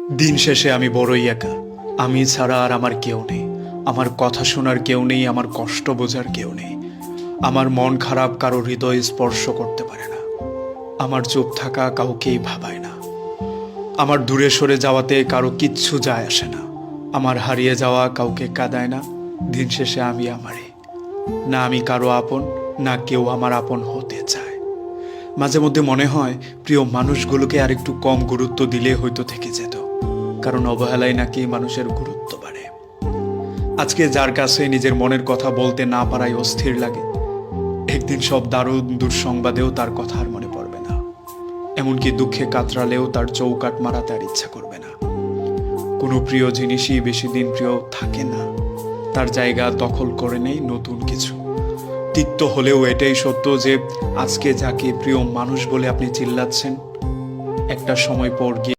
দিন শেষে আমি বড়ই একা। আমি ছাড়া আর আমার কেউ নেই। আমার কথা শোনার কেউ নেই, আমার কষ্ট বোঝার কেউ নেই। আমার মন খারাপ কারো হৃদয় স্পর্শ করতে পারে না। আমার চুপ থাকা কাউকেই ভাবায় না। আমার দূরে সরে যাওয়াতে কারো কিচ্ছু যায় আসে না। আমার হারিয়ে যাওয়া কাউকে কাঁদায় না। দিন শেষে আমি আমারই। না আমি কারো আপন, না কেউ আমার আপন হতে চায়। মাঝে মধ্যে মনে হয় প্রিয় মানুষগুলোকে আর একটু কম গুরুত্ব দিলে হয়তো থেকে যেত, কারণ অবহেলায় নাকি মানুষের গুরুত্ব বাড়ে। আজকে যার কাছে নিজের মনের কথা বলতে না পারায় অস্থির লাগে, একদিন সব দারুণ দুঃসংবাদেও তার কথা আর মনে পড়বে না। এমনকি দুঃখে কাতরালেও তার চৌকাট মারাতে আর ইচ্ছা করবে না। কোনো প্রিয় জিনিসই বেশি দিন প্রিয় থাকে না, তার জায়গা দখল করে নেই নতুন কিছু। তিক্ত হলেও এটাই সত্য যে আজকে যাকে প্রিয় মানুষ বলে আপনি চিল্লাচ্ছেন, একটা সময় পর গিয়ে